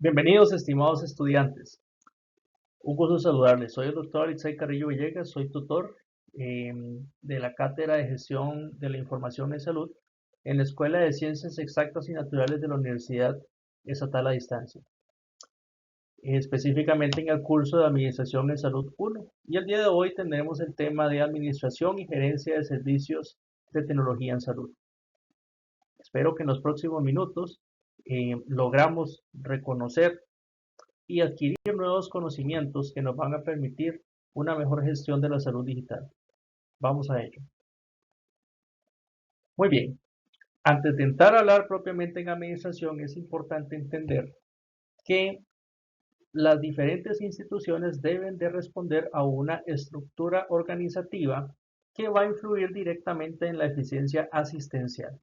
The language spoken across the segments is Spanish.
Bienvenidos, estimados estudiantes. Un gusto saludarles. Soy el doctor Alitzay Carrillo Villegas, soy tutor de la Cátedra de Gestión de la Información en Salud en la Escuela de Ciencias Exactas y Naturales de la Universidad Estatal a Distancia, específicamente en el curso de Administración en Salud 1. Y el día de hoy tendremos el tema de Administración y Gerencia de Servicios de Tecnología en Salud. Espero que en los próximos minutos logramos reconocer y adquirir nuevos conocimientos que nos van a permitir una mejor gestión de la salud digital. Vamos a ello. Muy bien, antes de entrar a hablar propiamente en administración, es importante entender que las diferentes instituciones deben de responder a una estructura organizativa que va a influir directamente en la eficiencia asistencial.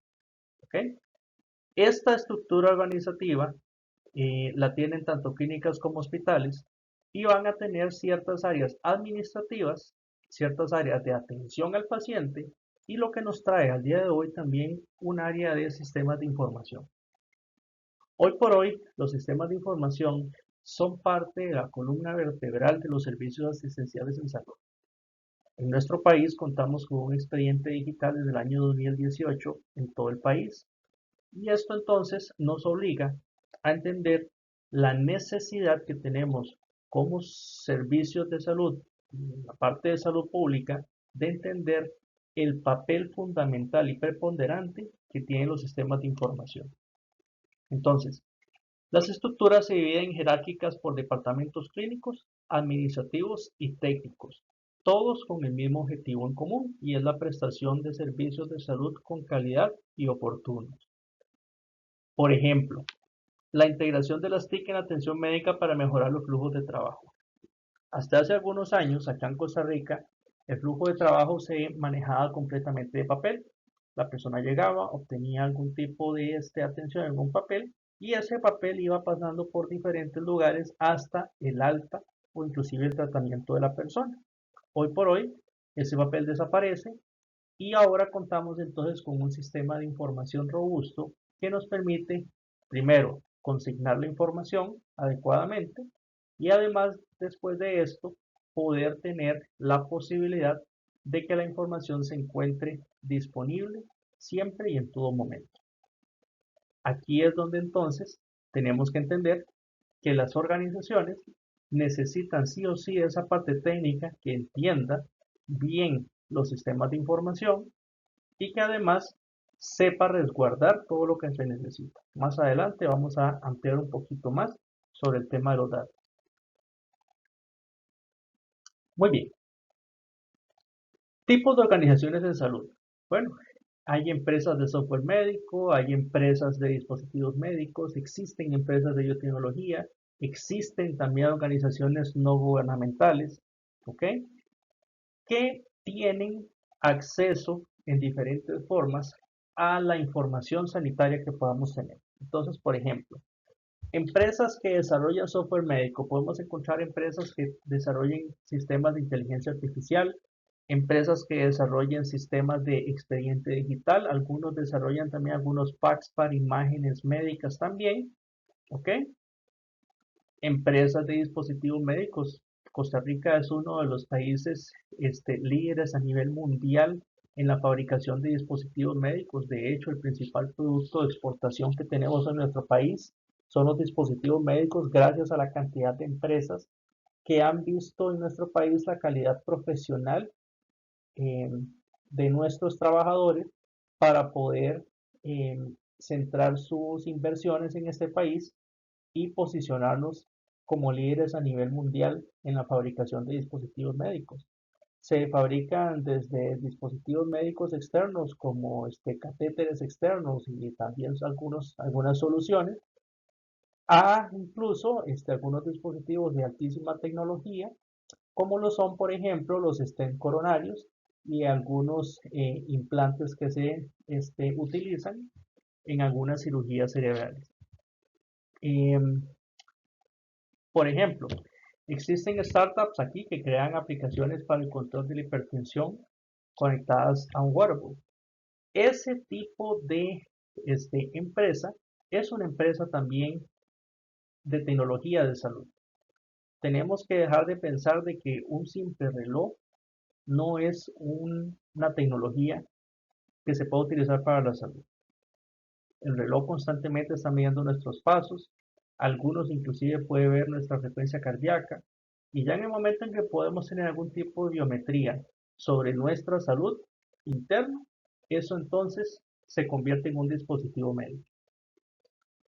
¿Okay? Esta estructura organizativa la tienen tanto clínicas como hospitales y van a tener ciertas áreas administrativas, ciertas áreas de atención al paciente y lo que nos trae al día de hoy también un área de sistemas de información. Hoy por hoy, los sistemas de información son parte de la columna vertebral de los servicios asistenciales en salud. En nuestro país contamos con un expediente digital desde el año 2018 en todo el país. Y esto entonces nos obliga a entender la necesidad que tenemos como servicios de salud, la parte de salud pública, de entender el papel fundamental y preponderante que tienen los sistemas de información. Entonces, las estructuras se dividen jerárquicas por departamentos clínicos, administrativos y técnicos, todos con el mismo objetivo en común y es la prestación de servicios de salud con calidad y oportunos. Por ejemplo, la integración de las TIC en atención médica para mejorar los flujos de trabajo. Hasta hace algunos años, acá en Costa Rica, el flujo de trabajo se manejaba completamente de papel. La persona llegaba, obtenía algún tipo de atención en un papel y ese papel iba pasando por diferentes lugares hasta el alta o inclusive el tratamiento de la persona. Hoy por hoy, ese papel desaparece y ahora contamos entonces con un sistema de información robusto que nos permite, primero, consignar la información adecuadamente y además, después de esto, poder tener la posibilidad de que la información se encuentre disponible siempre y en todo momento. Aquí es donde entonces tenemos que entender que las organizaciones necesitan sí o sí esa parte técnica que entienda bien los sistemas de información y que además sepa resguardar todo lo que se necesita. Más adelante vamos a ampliar un poquito más sobre el tema de los datos. Muy bien. Tipos de organizaciones en salud. Bueno, hay empresas de software médico, hay empresas de dispositivos médicos, existen empresas de biotecnología, existen también organizaciones no gubernamentales, ¿ok? Que tienen acceso en diferentes formas a la información sanitaria que podamos tener. Entonces, por ejemplo, empresas que desarrollan software médico, podemos encontrar empresas que desarrollen sistemas de inteligencia artificial, empresas que desarrollen sistemas de expediente digital, algunos desarrollan también algunos packs para imágenes médicas también, ¿ok? Empresas de dispositivos médicos. Costa Rica es uno de los países líderes a nivel mundial en la fabricación de dispositivos médicos. De hecho, el principal producto de exportación que tenemos en nuestro país son los dispositivos médicos gracias a la cantidad de empresas que han visto en nuestro país la calidad profesional eh, de nuestros trabajadores para poder eh, centrar sus inversiones en este país y posicionarnos como líderes a nivel mundial en la fabricación de dispositivos médicos. Se fabrican desde dispositivos médicos externos como catéteres externos y también algunas soluciones, a incluso algunos dispositivos de altísima tecnología, como lo son, por ejemplo, los stent coronarios y algunos implantes que se utilizan en algunas cirugías cerebrales. Por ejemplo, existen startups aquí que crean aplicaciones para el control de la hipertensión conectadas a un wearable. Ese tipo de empresa es una empresa también de tecnología de salud. Tenemos que dejar de pensar de que un simple reloj no es una tecnología que se puede utilizar para la salud. El reloj constantemente está midiendo nuestros pasos, algunos inclusive puede ver nuestra frecuencia cardíaca, y ya en el momento en que podemos tener algún tipo de biometría sobre nuestra salud interna, eso entonces se convierte en un dispositivo médico.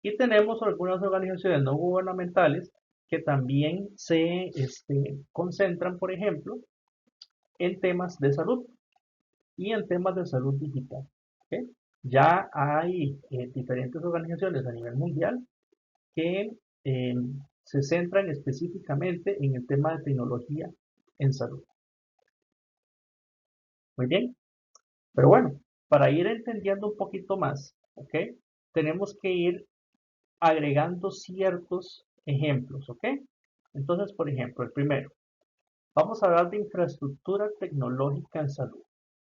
Y tenemos algunas organizaciones no gubernamentales que también se concentran, por ejemplo, en temas de salud y en temas de salud digital. ¿Ok? Ya hay diferentes organizaciones a nivel mundial que eh, se centran específicamente en el tema de tecnología en salud. Muy bien, pero bueno, para ir entendiendo un poquito más, ¿ok? Tenemos que ir agregando ciertos ejemplos, ¿ok? Entonces, por ejemplo, el primero, vamos a hablar de infraestructura tecnológica en salud.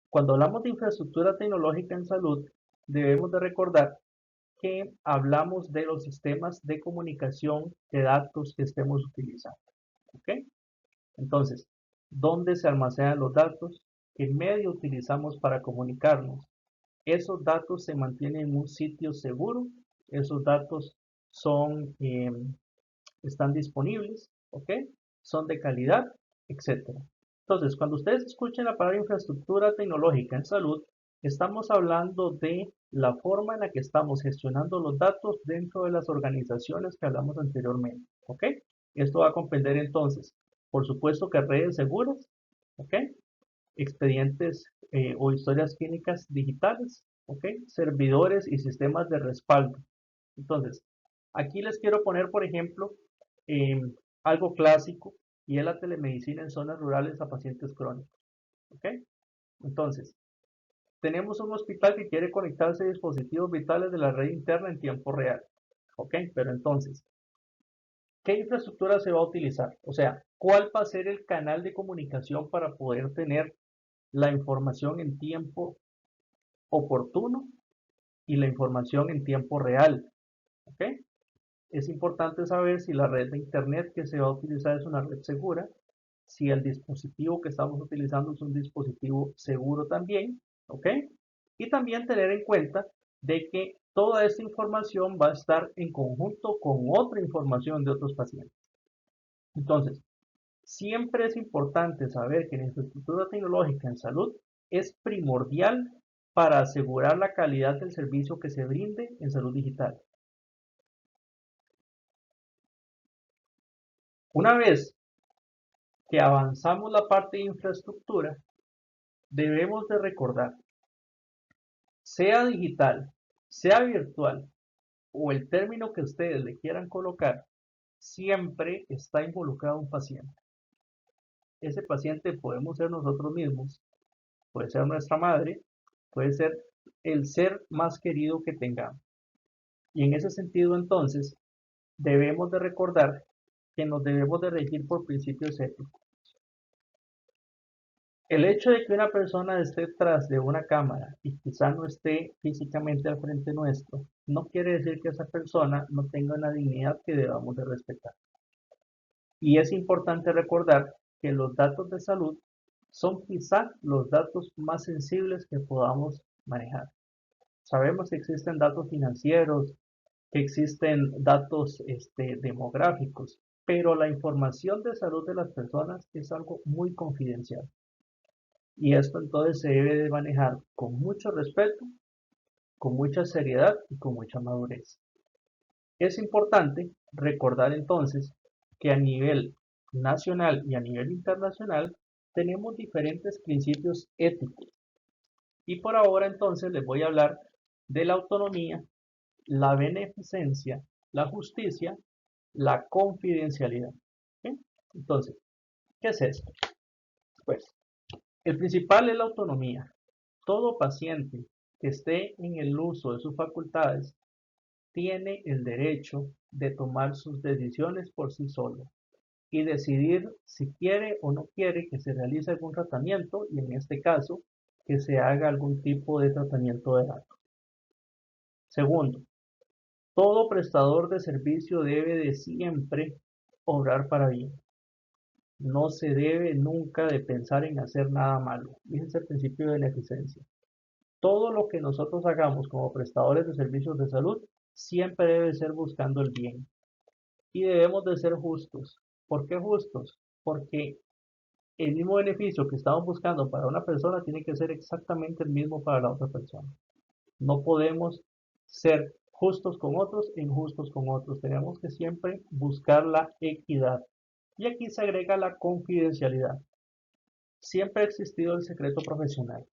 Cuando hablamos de infraestructura tecnológica en salud, debemos de recordar que hablamos de los sistemas de comunicación de datos que estemos utilizando, ¿ok? Entonces, ¿dónde se almacenan los datos? ¿Qué medio utilizamos para comunicarnos? Esos datos se mantienen en un sitio seguro, esos datos son, están disponibles, ¿ok? Son de calidad, etcétera. Entonces, cuando ustedes escuchen la palabra infraestructura tecnológica en salud, estamos hablando de la forma en la que estamos gestionando los datos dentro de las organizaciones que hablamos anteriormente, ¿ok? Esto va a comprender entonces, por supuesto que redes seguras, ¿ok? Expedientes o historias clínicas digitales, ¿ok? Servidores y sistemas de respaldo. Entonces, aquí les quiero poner, por ejemplo, algo clásico y es la telemedicina en zonas rurales a pacientes crónicos, ¿ok? Entonces, tenemos un hospital que quiere conectarse a dispositivos vitales de la red interna en tiempo real, ¿ok? Pero entonces, ¿qué infraestructura se va a utilizar? O sea, ¿cuál va a ser el canal de comunicación para poder tener la información en tiempo oportuno y la información en tiempo real? ¿Ok? Es importante saber si la red de internet que se va a utilizar es una red segura, si el dispositivo que estamos utilizando es un dispositivo seguro también, ¿ok? Y también tener en cuenta de que toda esta información va a estar en conjunto con otra información de otros pacientes. Entonces, siempre es importante saber que la infraestructura tecnológica en salud es primordial para asegurar la calidad del servicio que se brinde en salud digital. Una vez que avanzamos la parte de infraestructura, debemos de recordar, sea digital, sea virtual o el término que ustedes le quieran colocar, siempre está involucrado un paciente. Ese paciente podemos ser nosotros mismos, puede ser nuestra madre, puede ser el ser más querido que tengamos. Y en ese sentido, entonces, debemos de recordar que nos debemos de regir por principios éticos. El hecho de que una persona esté detrás de una cámara y quizá no esté físicamente al frente nuestro, no quiere decir que esa persona no tenga una dignidad que debamos de respetar. Y es importante recordar que los datos de salud son quizá los datos más sensibles que podamos manejar. Sabemos que existen datos financieros, que existen datos demográficos, pero la información de salud de las personas es algo muy confidencial. Y esto entonces se debe de manejar con mucho respeto, con mucha seriedad y con mucha madurez. Es importante recordar entonces que a nivel nacional y a nivel internacional tenemos diferentes principios éticos. Y por ahora entonces les voy a hablar de la autonomía, la beneficencia, la justicia, la confidencialidad. ¿Sí? Entonces, ¿qué es esto? Pues el principal es la autonomía. Todo paciente que esté en el uso de sus facultades tiene el derecho de tomar sus decisiones por sí solo y decidir si quiere o no quiere que se realice algún tratamiento y en este caso que se haga algún tipo de tratamiento de datos. Segundo, Todo prestador de servicio debe de siempre obrar para bien. No se debe nunca de pensar en hacer nada malo. Ese es el principio de beneficencia. Todo lo que nosotros hagamos como prestadores de servicios de salud siempre debe ser buscando el bien. Y debemos de ser justos. ¿Por qué justos? Porque el mismo beneficio que estamos buscando para una persona tiene que ser exactamente el mismo para la otra persona. No podemos ser justos con otros e injustos con otros. Tenemos que siempre buscar la equidad. Y aquí se agrega la confidencialidad. Siempre ha existido el secreto profesional,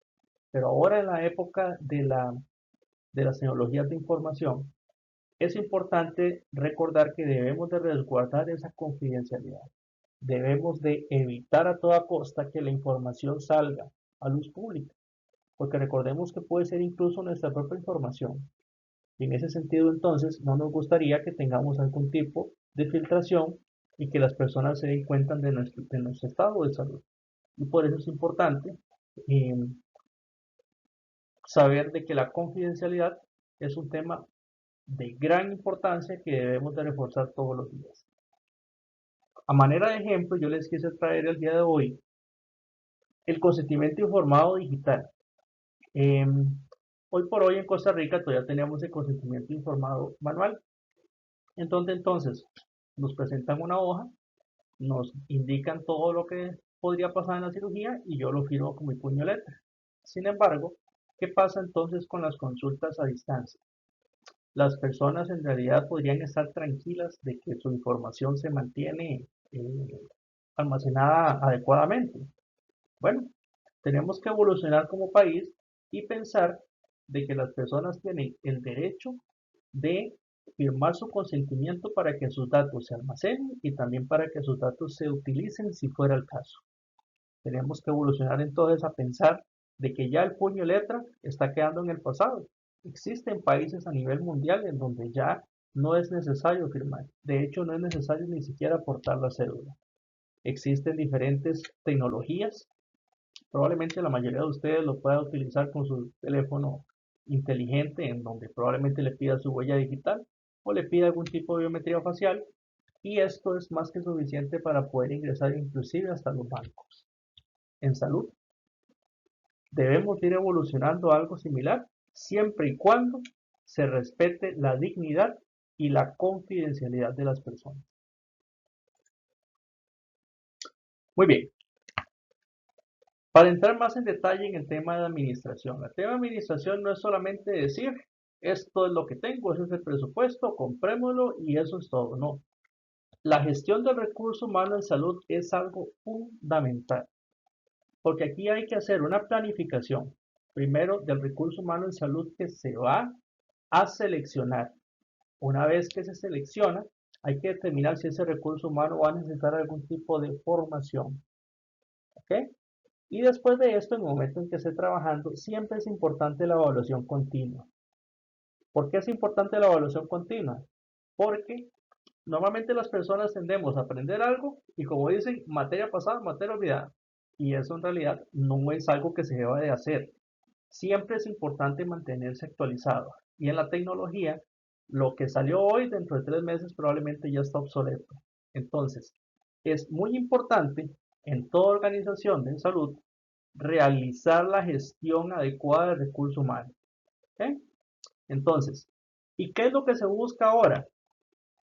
pero ahora en la época de las tecnologías de información, es importante recordar que debemos de resguardar esa confidencialidad. Debemos de evitar a toda costa que la información salga a luz pública, porque recordemos que puede ser incluso nuestra propia información. Y en ese sentido, entonces, no nos gustaría que tengamos algún tipo de filtración y que las personas se den cuenta de nuestro estado de salud. Y por eso es importante eh, saber de que la confidencialidad es un tema de gran importancia que debemos de reforzar todos los días. A manera de ejemplo, yo les quise traer el día de hoy el consentimiento informado digital. Eh, Hoy por hoy en Costa Rica todavía tenemos el consentimiento informado manual. Entonces, nos presentan una hoja, nos indican todo lo que podría pasar en la cirugía y yo lo firmo con mi puño y letra. Sin embargo, ¿qué pasa entonces con las consultas a distancia? Las personas en realidad podrían estar tranquilas de que su información se mantiene almacenada adecuadamente. Bueno, tenemos que evolucionar como país y pensar de que las personas tienen el derecho de firmar su consentimiento para que sus datos se almacenen y también para que sus datos se utilicen si fuera el caso. Tenemos que evolucionar entonces a pensar de que ya el puño y letra está quedando en el pasado. Existen países a nivel mundial en donde ya no es necesario firmar. De hecho, no es necesario ni siquiera aportar la cédula. Existen diferentes tecnologías. Probablemente la mayoría de ustedes lo pueda utilizar con su teléfono inteligente, en donde probablemente le pida su huella digital o le pida algún tipo de biometría facial. Y esto es más que suficiente para poder ingresar inclusive hasta los bancos. En salud, debemos ir evolucionando a algo similar siempre y cuando se respete la dignidad y la confidencialidad de las personas. Muy bien, para entrar más en detalle en el tema de administración. El tema de administración no es solamente decir, esto es lo que tengo, ese es el presupuesto, comprémoslo y eso es todo. No, la gestión del recurso humano en salud es algo fundamental, porque aquí hay que hacer una planificación, primero del recurso humano en salud que se va a seleccionar. Una vez que se selecciona, hay que determinar si ese recurso humano va a necesitar algún tipo de formación. ¿Ok? Y después de esto, en el momento en que esté trabajando, siempre es importante la evaluación continua. ¿Por qué es importante la evaluación continua? Porque normalmente las personas tendemos a aprender algo y como dicen, materia pasada, materia olvidada. Y eso en realidad no es algo que se deba de hacer. Siempre es importante mantenerse actualizado. Y en la tecnología, lo que salió hoy dentro de 3 meses probablemente ya está obsoleto. Entonces, es muy importante en toda organización de salud realizar la gestión adecuada del recurso humano. ¿Ok? Entonces, ¿y qué es lo que se busca ahora?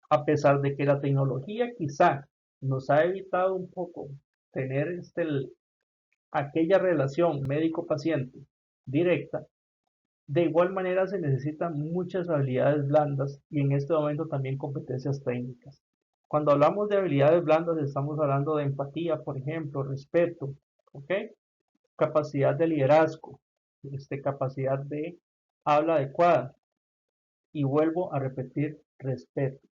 A pesar de que la tecnología quizá nos ha evitado un poco tener aquella relación médico-paciente directa, de igual manera se necesitan muchas habilidades blandas y en este momento también competencias técnicas. Cuando hablamos de habilidades blandas estamos hablando de empatía, por ejemplo, respeto, ¿ok? Capacidad de liderazgo, capacidad de habla adecuada y vuelvo a repetir, respeto.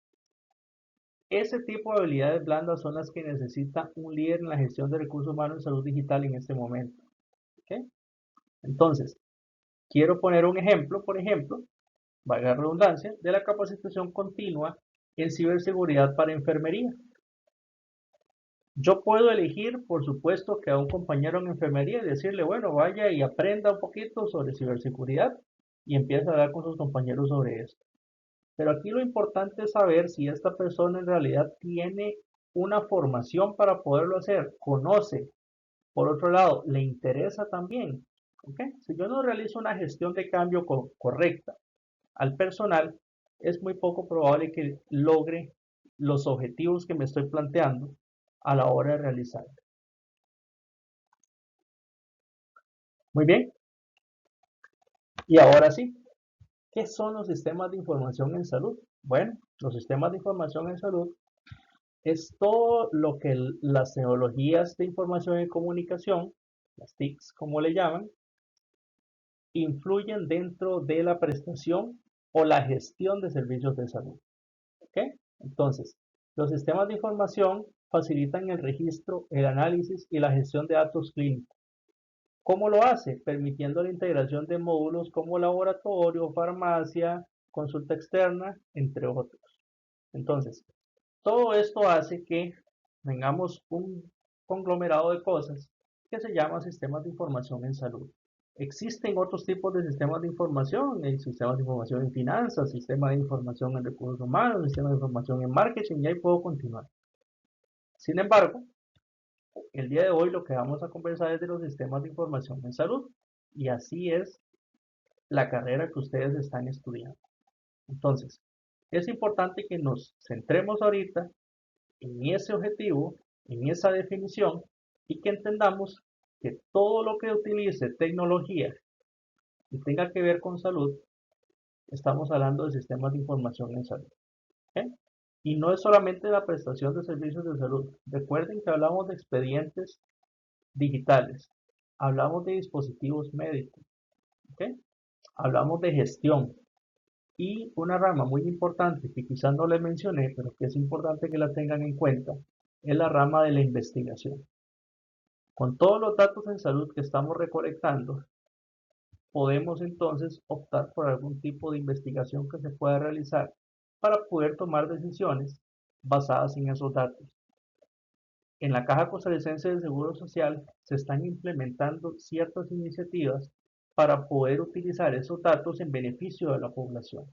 Ese tipo de habilidades blandas son las que necesita un líder en la gestión de recursos humanos en salud digital en este momento. ¿Ok? Entonces, quiero poner un ejemplo, por ejemplo, valga la redundancia, de la capacitación continua en ciberseguridad para enfermería. Yo puedo elegir, por supuesto, que a un compañero en enfermería y decirle, bueno, vaya y aprenda un poquito sobre ciberseguridad y empieza a hablar con sus compañeros sobre esto. Pero aquí lo importante es saber si esta persona en realidad tiene una formación para poderlo hacer, conoce. Por otro lado, le interesa también. ¿Ok? Si yo no realizo una gestión de cambio correcta al personal, es muy poco probable que logre los objetivos que me estoy planteando a la hora de realizar. Muy bien. Y ahora sí, ¿qué son los sistemas de información en salud? Bueno, los sistemas de información en salud es todo lo que las tecnologías de información y comunicación, las TICs como le llaman, influyen dentro de la prestación o la gestión de servicios de salud. ¿Ok? Entonces, los sistemas de información facilitan el registro, el análisis y la gestión de datos clínicos. ¿Cómo lo hace? Permitiendo la integración de módulos como laboratorio, farmacia, consulta externa, entre otros. Entonces, todo esto hace que tengamos un conglomerado de cosas que se llama sistemas de información en salud. Existen otros tipos de sistemas de información, el sistema de información en finanzas, sistema de información en recursos humanos, sistema de información en marketing, y ahí puedo continuar. Sin embargo, el día de hoy lo que vamos a conversar es de los sistemas de información en salud, y así es la carrera que ustedes están estudiando. Entonces, es importante que nos centremos ahorita en ese objetivo, en esa definición, y que entendamos que todo lo que utilice tecnología y tenga que ver con salud, estamos hablando de sistemas de información en salud. ¿Ok? Y no es solamente la prestación de servicios de salud. Recuerden que hablamos de expedientes digitales, hablamos de dispositivos médicos, ¿ok? Hablamos de gestión. Y una rama muy importante que quizás no le mencioné, pero que es importante que la tengan en cuenta, es la rama de la investigación. Con todos los datos en salud que estamos recolectando, podemos entonces optar por algún tipo de investigación que se pueda realizar para poder tomar decisiones basadas en esos datos. En la Caja Costarricense del Seguro Social se están implementando ciertas iniciativas para poder utilizar esos datos en beneficio de la población.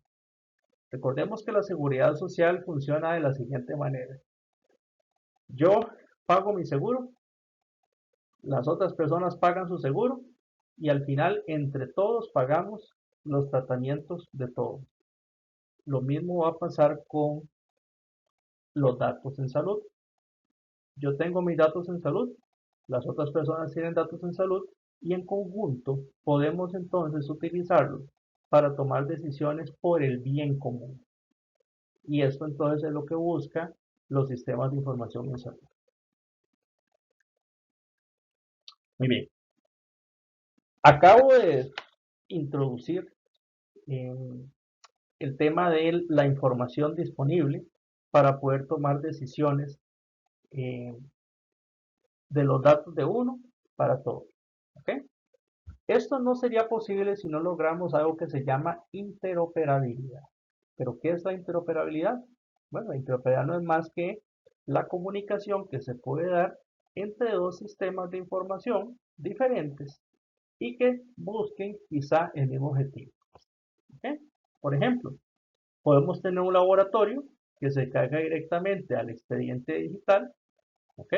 Recordemos que la seguridad social funciona de la siguiente manera. Yo pago mi seguro, las otras personas pagan su seguro y al final entre todos pagamos los tratamientos de todos. Lo mismo va a pasar con los datos en salud. Yo tengo mis datos en salud, las otras personas tienen datos en salud y en conjunto podemos entonces utilizarlos para tomar decisiones por el bien común. Y esto entonces es lo que busca los sistemas de información en salud. Muy bien. Acabo de introducir el tema de la información disponible para poder tomar decisiones eh, de los datos de uno para todos. ¿Okay? Esto no sería posible si no logramos algo que se llama interoperabilidad. ¿Pero qué es la interoperabilidad? Bueno, la interoperabilidad no es más que la comunicación que se puede dar entre dos sistemas de información diferentes y que busquen quizá el mismo objetivo. ¿Okay? Por ejemplo, podemos tener un laboratorio que se carga directamente al expediente digital, ¿ok?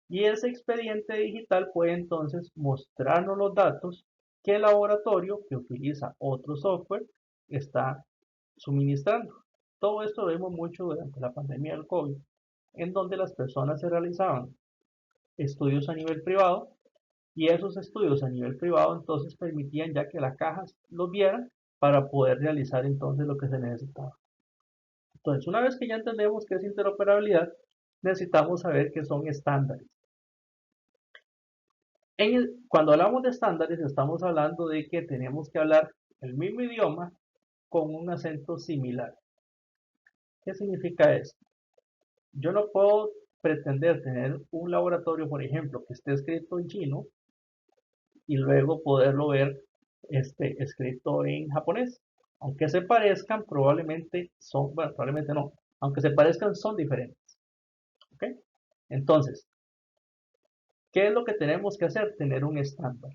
Y ese expediente digital puede entonces mostrarnos los datos que el laboratorio, que utiliza otro software, está suministrando. Todo esto lo vimos mucho durante la pandemia del COVID, en donde las personas se realizaban estudios a nivel privado y esos estudios a nivel privado entonces permitían ya que las cajas los vieran para poder realizar entonces lo que se necesitaba. Entonces, una vez que ya entendemos qué es interoperabilidad, necesitamos saber qué son estándares. Cuando hablamos de estándares, estamos hablando de que tenemos que hablar el mismo idioma con un acento similar. ¿Qué significa esto? Yo no puedo pretender tener un laboratorio, por ejemplo, que esté escrito en chino y luego poderlo ver escrito en japonés. Aunque se parezcan, probablemente son, bueno, probablemente no, aunque se parezcan, son diferentes. ¿Ok? Entonces, ¿qué es lo que tenemos que hacer? Tener un estándar.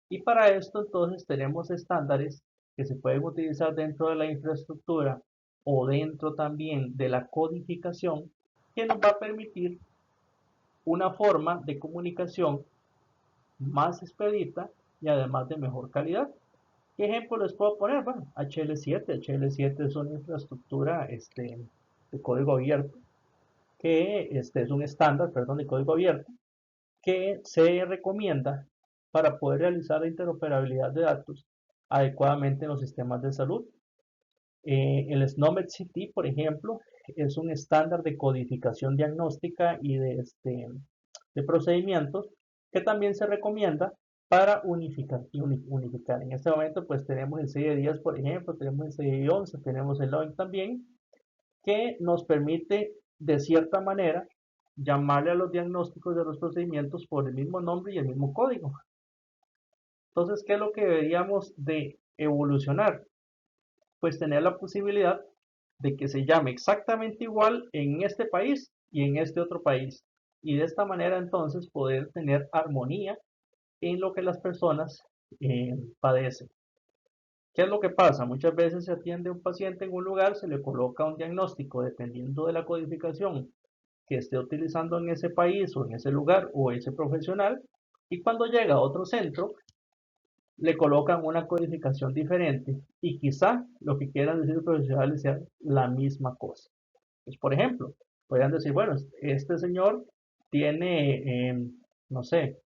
Y para esto entonces tenemos estándares que se pueden utilizar dentro de la infraestructura o dentro también de la codificación que nos va a permitir una forma de comunicación más expedita y además de mejor calidad. ¿Qué ejemplo les puedo poner? Bueno, HL7 es una infraestructura de código abierto, que es un estándar, perdón, de código abierto, que se recomienda para poder realizar la interoperabilidad de datos adecuadamente en los sistemas de salud. El SNOMED-CT, por ejemplo, es un estándar de codificación diagnóstica y de procedimientos que también se recomienda para unificar. En este momento pues tenemos el CIE-10, por ejemplo, tenemos el CIE-11, tenemos el OIN también, que nos permite de cierta manera llamarle a los diagnósticos de los procedimientos por el mismo nombre y el mismo código. Entonces, ¿qué es lo que deberíamos de evolucionar? Pues tener la posibilidad de que se llame exactamente igual en este país y en este otro país. Y de esta manera entonces poder tener armonía en lo que las personas padecen. ¿Qué es lo que pasa? Muchas veces se atiende a un paciente en un lugar, se le coloca un diagnóstico dependiendo de la codificación que esté utilizando en ese país o en ese lugar o ese profesional, y cuando llega a otro centro le colocan una codificación diferente y quizá lo que quieran decir los profesionales sea la misma cosa. Pues, por ejemplo, podrían decir, bueno, este señor tiene, no sé,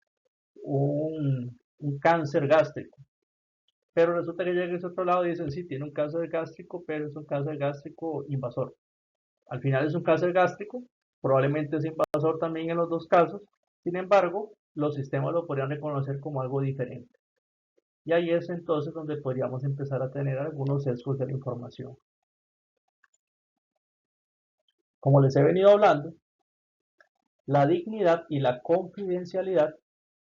un cáncer gástrico, pero resulta que llega a ese otro lado y dicen, sí, tiene un cáncer gástrico, pero es un cáncer gástrico invasor. Al final es un cáncer gástrico, probablemente es invasor también en los dos casos, sin embargo, los sistemas lo podrían reconocer como algo diferente. Y ahí es entonces donde podríamos empezar a tener algunos sesgos de la información. Como les he venido hablando, la dignidad y la confidencialidad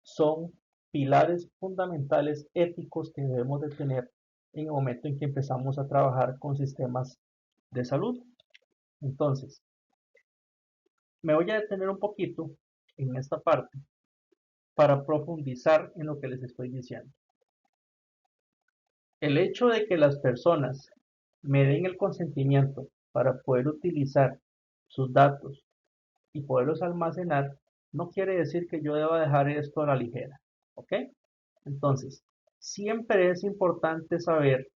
son pilares fundamentales éticos que debemos de tener en el momento en que empezamos a trabajar con sistemas de salud. Entonces, me voy a detener un poquito en esta parte para profundizar en lo que les estoy diciendo. El hecho de que las personas me den el consentimiento para poder utilizar sus datos y poderlos almacenar, no quiere decir que yo deba dejar esto a la ligera. ¿Ok? Entonces, siempre es importante saber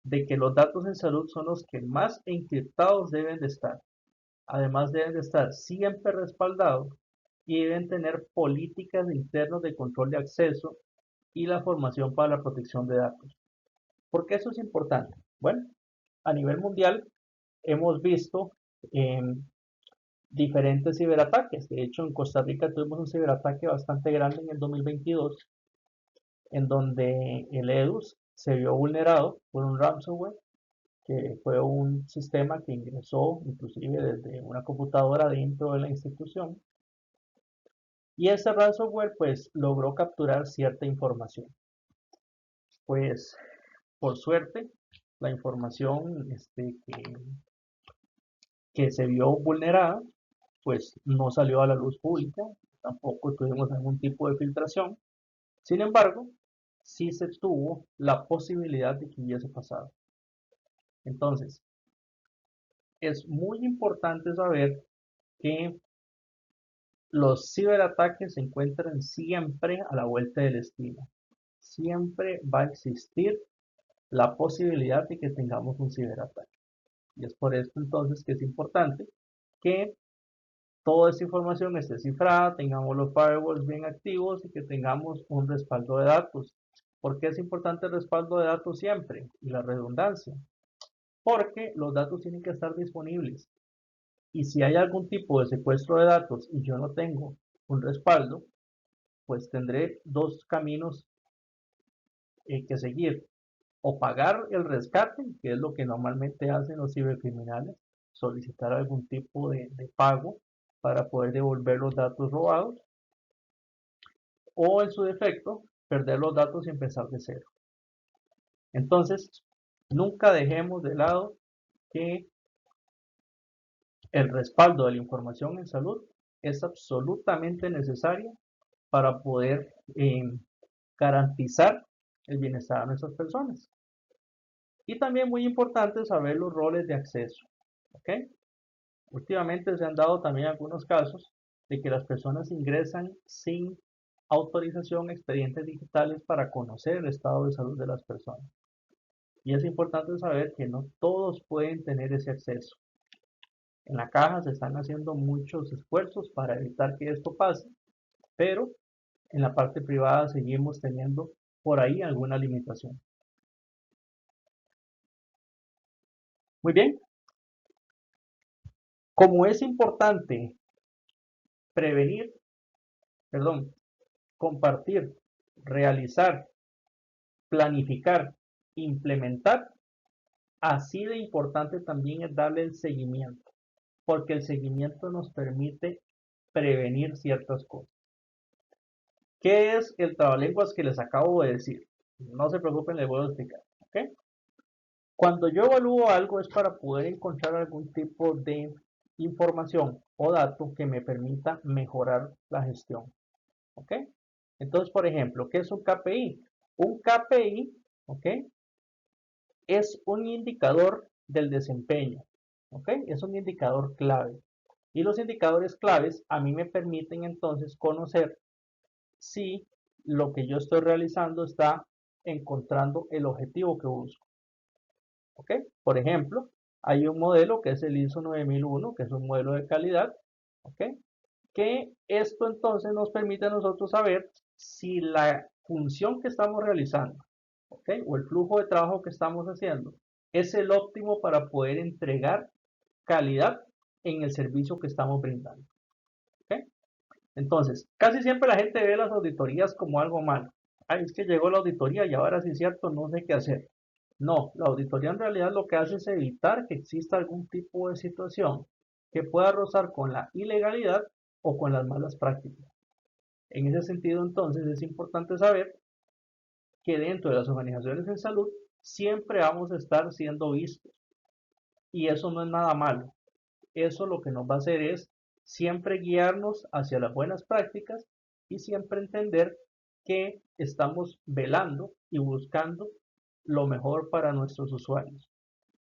de que los datos en salud son los que más encriptados deben de estar. Además, deben de estar siempre respaldados y deben tener políticas internas de control de acceso y la formación para la protección de datos. ¿Por qué eso es importante? Bueno, a nivel mundial hemos visto diferentes ciberataques. De hecho, en Costa Rica tuvimos un ciberataque bastante grande en el 2022, en donde el EDUS se vio vulnerado por un ransomware, que fue un sistema que ingresó inclusive desde una computadora dentro de la institución. Y ese ransomware pues logró capturar cierta información. Pues por suerte, la información que se vio vulnerada pues no salió a la luz pública, tampoco tuvimos algún tipo de filtración. Sin embargo, sí se tuvo la posibilidad de que hubiese pasado. Entonces, es muy importante saber que los ciberataques se encuentran siempre a la vuelta del esquina. Siempre va a existir la posibilidad de que tengamos un ciberataque. Y es por esto entonces que es importante que toda esa información esté cifrada, tengamos los firewalls bien activos y que tengamos un respaldo de datos. ¿Por qué es importante el respaldo de datos siempre? Y la redundancia. Porque los datos tienen que estar disponibles. Y si hay algún tipo de secuestro de datos y yo no tengo un respaldo, pues tendré dos caminos que seguir. O pagar el rescate, que es lo que normalmente hacen los cibercriminales, solicitar algún tipo de pago para poder devolver los datos robados, o en su defecto, perder los datos y empezar de cero. Entonces, nunca dejemos de lado que el respaldo de la información en salud es absolutamente necesario para poder garantizar el bienestar de nuestras personas. Y también muy importante saber los roles de acceso. ¿Ok? Últimamente se han dado también algunos casos de que las personas ingresan sin autorización a expedientes digitales para conocer el estado de salud de las personas. Y es importante saber que no todos pueden tener ese acceso. En la caja se están haciendo muchos esfuerzos para evitar que esto pase, pero en la parte privada seguimos teniendo por ahí alguna limitación. Muy bien, como es importante prevenir, perdón, compartir, realizar, planificar, implementar, así de importante también es darle el seguimiento, porque el seguimiento nos permite prevenir ciertas cosas. ¿Qué es el trabalenguas que les acabo de decir? No se preocupen, les voy a explicar. ¿Okay? Cuando yo evalúo algo es para poder encontrar algún tipo de información o dato que me permita mejorar la gestión. ¿Ok? Entonces, por ejemplo, ¿qué es un KPI? Un KPI, ¿ok? Es un indicador del desempeño. ¿Ok? Es un indicador clave. Y los indicadores claves a mí me permiten entonces conocer si lo que yo estoy realizando está encontrando el objetivo que busco. ¿Ok? Por ejemplo, hay un modelo que es el ISO 9001, que es un modelo de calidad, ¿ok? Que esto entonces nos permite a nosotros saber si la función que estamos realizando, ¿ok? O el flujo de trabajo que estamos haciendo es el óptimo para poder entregar calidad en el servicio que estamos brindando. ¿Ok? Entonces, casi siempre la gente ve las auditorías como algo malo. Ay, es que llegó la auditoría y ahora sí es cierto, no sé qué hacer. No, la auditoría en realidad lo que hace es evitar que exista algún tipo de situación que pueda rozar con la ilegalidad o con las malas prácticas. En ese sentido, entonces, es importante saber que dentro de las organizaciones de salud siempre vamos a estar siendo vistos. Y eso no es nada malo. Eso lo que nos va a hacer es siempre guiarnos hacia las buenas prácticas y siempre entender que estamos velando y buscando lo mejor para nuestros usuarios.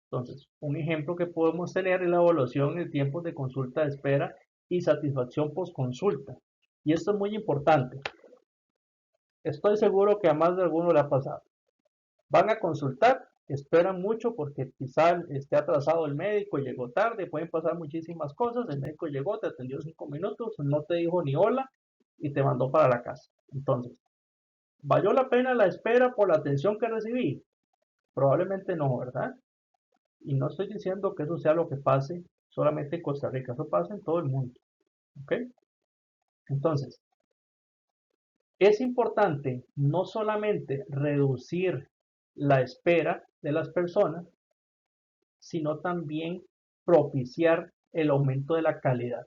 Entonces, un ejemplo que podemos tener es la evaluación de tiempos de consulta de espera y satisfacción post consulta. Y esto es muy importante. Estoy seguro que a más de alguno le ha pasado. Van a consultar, esperan mucho porque quizá esté atrasado el médico, llegó tarde, pueden pasar muchísimas cosas, el médico llegó, te atendió 5 minutos, no te dijo ni hola y te mandó para la casa. Entonces, ¿valió la pena la espera por la atención que recibí? Probablemente no, ¿verdad? Y no estoy diciendo que eso sea lo que pase solamente en Costa Rica, eso pasa en todo el mundo. ¿Ok? Entonces, es importante no solamente reducir la espera de las personas, sino también propiciar el aumento de la calidad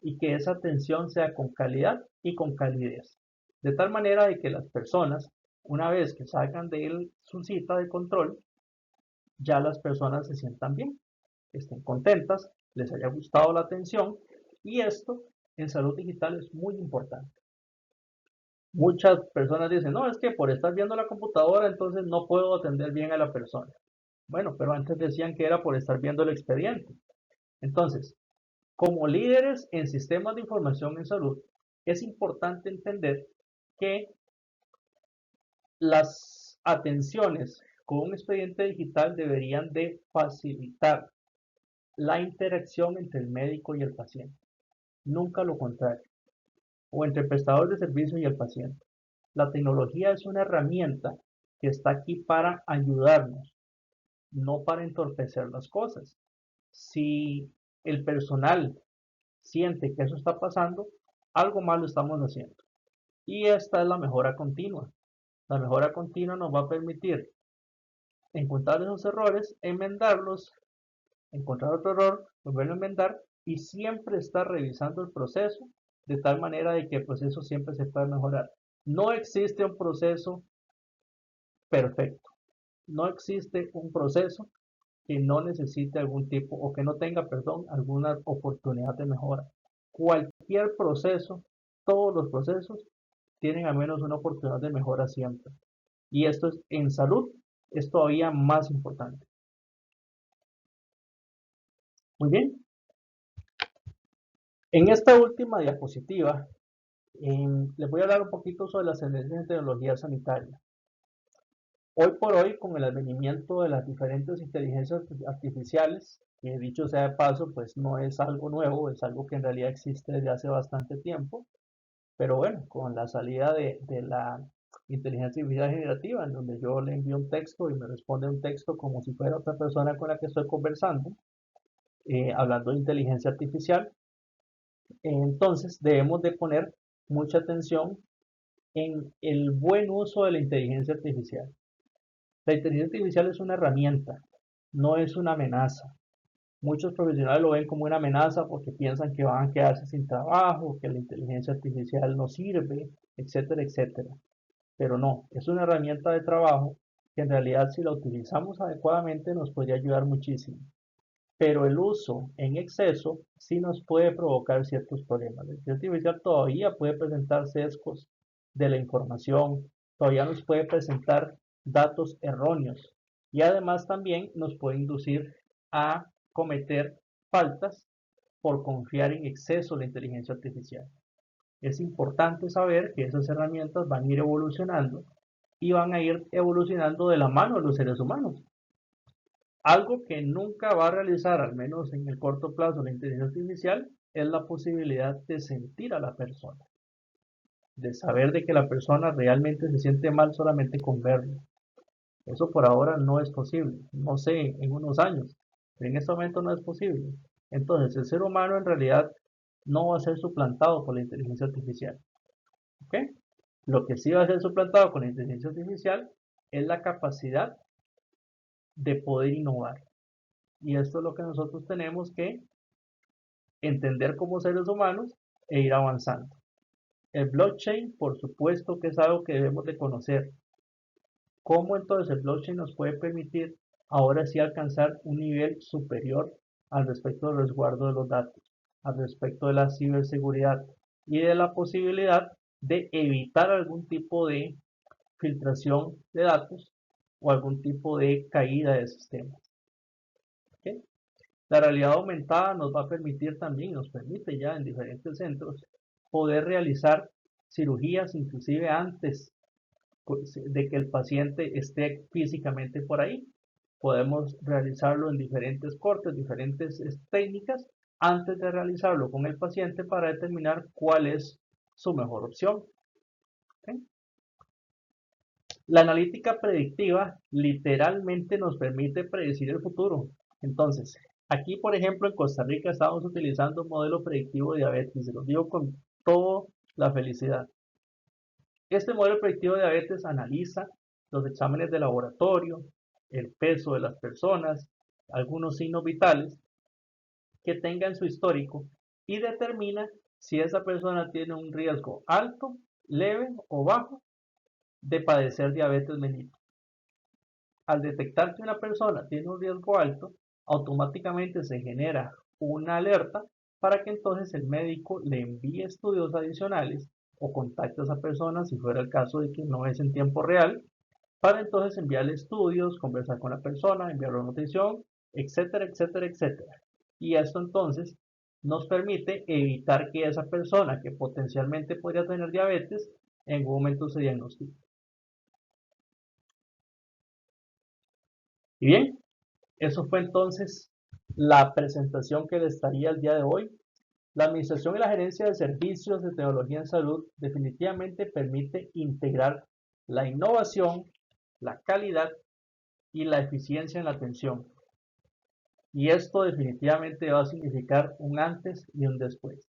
y que esa atención sea con calidad y con calidez. De tal manera de que las personas, una vez que salgan de su cita de control, ya las personas se sientan bien, estén contentas, les haya gustado la atención y esto en salud digital es muy importante. Muchas personas dicen, no, es que por estar viendo la computadora entonces no puedo atender bien a la persona. Bueno, pero antes decían que era por estar viendo el expediente. Entonces, como líderes en sistemas de información en salud, es importante entender que las atenciones con un expediente digital deberían de facilitar la interacción entre el médico y el paciente, nunca lo contrario, o entre el prestador de servicio y el paciente. La tecnología es una herramienta que está aquí para ayudarnos, no para entorpecer las cosas. Si el personal siente que eso está pasando, algo malo estamos haciendo. Y esta es la mejora continua. La mejora continua nos va a permitir encontrar esos errores, enmendarlos, encontrar otro error, volverlo a enmendar y siempre estar revisando el proceso de tal manera de que el proceso siempre se pueda mejorar. No existe un proceso perfecto. No existe un proceso que no necesite algún tipo o que no tenga, perdón, alguna oportunidad de mejora. Cualquier proceso, todos los procesos tienen al menos una oportunidad de mejora siempre. Y esto es en salud es todavía más importante. Muy bien. En esta última diapositiva, les voy a hablar un poquito sobre las tendencias en tecnología sanitaria. Hoy por hoy, con el advenimiento de las diferentes inteligencias artificiales, que dicho sea de paso, pues no es algo nuevo, es algo que en realidad existe desde hace bastante tiempo, pero bueno, con la salida de la inteligencia artificial generativa, en donde yo le envío un texto y me responde un texto como si fuera otra persona con la que estoy conversando, hablando de inteligencia artificial, entonces debemos de poner mucha atención en el buen uso de la inteligencia artificial. La inteligencia artificial es una herramienta, no es una amenaza. Muchos profesionales lo ven como una amenaza porque piensan que van a quedarse sin trabajo, que la inteligencia artificial no sirve, etcétera, etcétera. Pero no, es una herramienta de trabajo que en realidad si la utilizamos adecuadamente nos podría ayudar muchísimo. Pero el uso en exceso sí nos puede provocar ciertos problemas. La inteligencia artificial todavía puede presentar sesgos de la información, todavía nos puede presentar datos erróneos y además también nos puede inducir a cometer faltas por confiar en exceso en la inteligencia artificial. Es importante saber que esas herramientas van a ir evolucionando y van a ir evolucionando de la mano de los seres humanos. Algo que nunca va a realizar, al menos en el corto plazo, la inteligencia artificial, es la posibilidad de sentir a la persona, de saber de que la persona realmente se siente mal solamente con verlo. Eso por ahora no es posible, no sé, en unos años, pero en este momento no es posible. Entonces, el ser humano en realidad no va a ser suplantado por la inteligencia artificial. ¿Ok? Lo que sí va a ser suplantado con la inteligencia artificial es la capacidad de poder innovar. Y esto es lo que nosotros tenemos que entender como seres humanos e ir avanzando. El blockchain, por supuesto que es algo que debemos de conocer. ¿Cómo entonces el blockchain nos puede permitir ahora sí alcanzar un nivel superior al respecto del resguardo de los datos, al respecto de la ciberseguridad y de la posibilidad de evitar algún tipo de filtración de datos o algún tipo de caída de sistemas? ¿Okay? La realidad aumentada nos va a permitir también, nos permite ya en diferentes centros, poder realizar cirugías inclusive antes de que el paciente esté físicamente por ahí. Podemos realizarlo en diferentes cortes, diferentes técnicas, antes de realizarlo con el paciente para determinar cuál es su mejor opción. ¿Okay? La analítica predictiva literalmente nos permite predecir el futuro. Entonces, aquí por ejemplo en Costa Rica estamos utilizando un modelo predictivo de diabetes, se lo digo con toda la felicidad. Este modelo predictivo de diabetes analiza los exámenes de laboratorio, el peso de las personas, algunos signos vitales que tenga en su histórico y determina si esa persona tiene un riesgo alto, leve o bajo de padecer diabetes mellitus. Al detectar que una persona tiene un riesgo alto, automáticamente se genera una alerta para que entonces el médico le envíe estudios adicionales o contacte a esa persona si fuera el caso de que no es en tiempo real, para entonces enviarle estudios, conversar con la persona, enviarle nutrición, etcétera, etcétera, etcétera. Y esto entonces nos permite evitar que esa persona que potencialmente podría tener diabetes en algún momento se diagnostique. Y bien, eso fue entonces la presentación que les daría el día de hoy. La administración y la gerencia de servicios de tecnología en salud definitivamente permite integrar la innovación, la calidad y la eficiencia en la atención. Y esto definitivamente va a significar un antes y un después.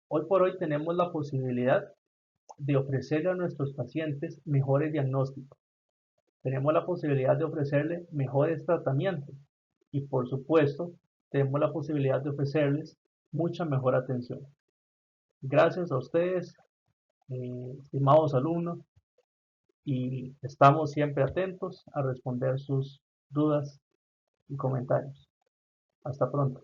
Hoy por hoy tenemos la posibilidad de ofrecerle a nuestros pacientes mejores diagnósticos. Tenemos la posibilidad de ofrecerles mejores tratamientos y por supuesto tenemos la posibilidad de ofrecerles mucha mejor atención. Gracias a ustedes, estimados alumnos, y estamos siempre atentos a responder sus dudas y comentarios. Hasta pronto.